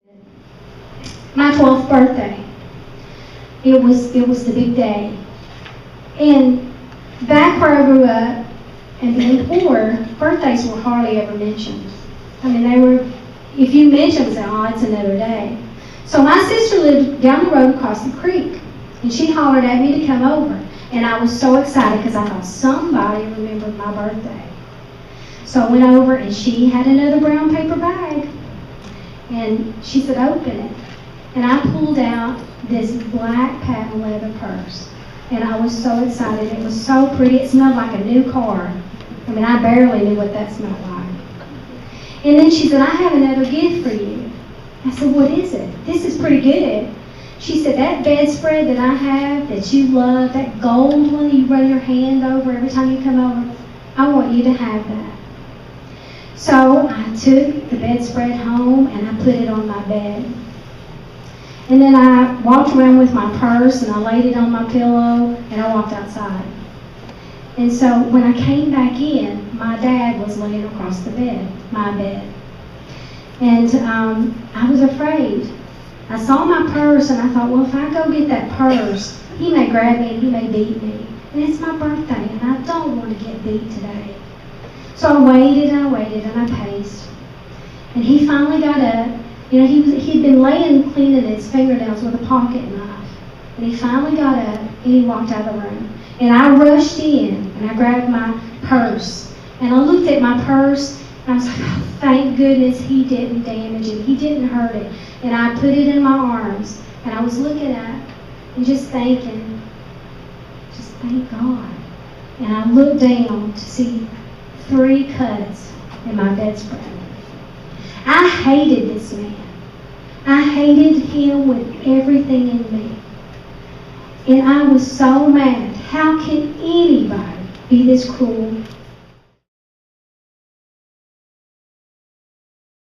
My 12th birthday. It was the big day. And back where I grew up and being poor, birthdays were hardly ever mentioned. I mean, they were, if you mentioned it, oh, it's another day. So my sister lived down the road across the creek, and she hollered at me to come over. And I was so excited because I thought somebody remembered my birthday. So I went over, and she had another brown paper bag. And she said, open it. And I pulled out this black patent leather purse. And I was so excited. It was so pretty. It smelled like a new car. I mean, I barely knew what that smelled like. And then she said, I have another gift for you. I said, what is it? This is pretty good. She said, that bedspread that I have that you love, that gold one you run your hand over every time you come over, I want you to have that. So I took the bedspread home and I put it on my bed. And then I walked around with my purse and I laid it on my pillow and I walked outside. And so when I came back in, my dad was laying across the bed, my bed. And I was afraid. I saw my purse and I thought, well, if I go get that purse, he may grab me and he may beat me. And it's my birthday and I don't want to get beat today. So I waited and I paced. And he finally got up. You know, he'd been laying cleaning his fingernails with a pocket knife. And he finally got up and he walked out of the room. And I rushed in and I grabbed my purse. And I looked at my purse and I was like, oh, thank goodness he didn't damage it. He didn't hurt it. And I put it in my arms. And I was looking at it and just thinking, just thank God. And I looked down to see 3 cuts in my bedspread. I hated this man. I hated him with everything in me. And I was so mad. How can anybody be this cruel